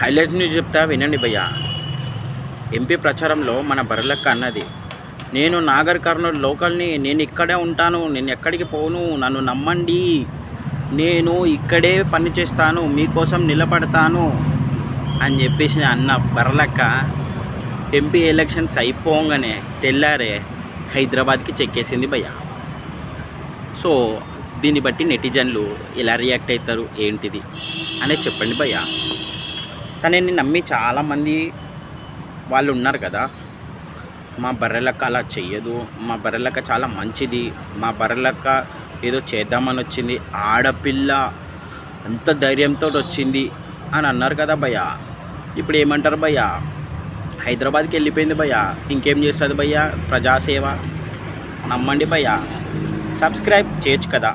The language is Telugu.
హైలైట్స్ న్యూస్ చెప్తా వినండి భయ్య. ఎంపీ ప్రచారంలో మన బర్రెలక్క అన్నది, నేను నాగర్ కర్నూలు లోకల్ని, నేను ఇక్కడే ఉంటాను, నేను ఎక్కడికి పోను, నన్ను నమ్మండి, నేను ఇక్కడే పని చేస్తాను, మీకోసం నిలబడతాను అని చెప్పేసి అన్న బర్రెలక్క ఎంపీ ఎలక్షన్స్ అయిపోగానే తెల్లారే హైదరాబాద్కి చెక్కేసింది భయ్య. సో దీన్ని బట్టి నెటిజన్లు ఎలా రియాక్ట్ అవుతారు ఏంటిది అనేది చెప్పండి భయ్య. తనని నమ్మి చాలామంది వాళ్ళు ఉన్నారు కదా, మా బర్రెలక్క అలా చెయ్యదు, మా బర్రెలక్క చాలా మంచిది, మా బర్రెలక్క ఏదో చేద్దామని వచ్చింది, ఆడపిల్ల అంత ధైర్యంతో వచ్చింది అని అన్నారు కదా భయ్య. ఇప్పుడు ఏమంటారు భయ్య, హైదరాబాద్కి వెళ్ళిపోయింది భయ్య, ఇంకేం చేస్తుంది భయ్య, ప్రజాసేవ. నమ్మండి భయ్య, సబ్స్క్రైబ్ చేయొచ్చు కదా.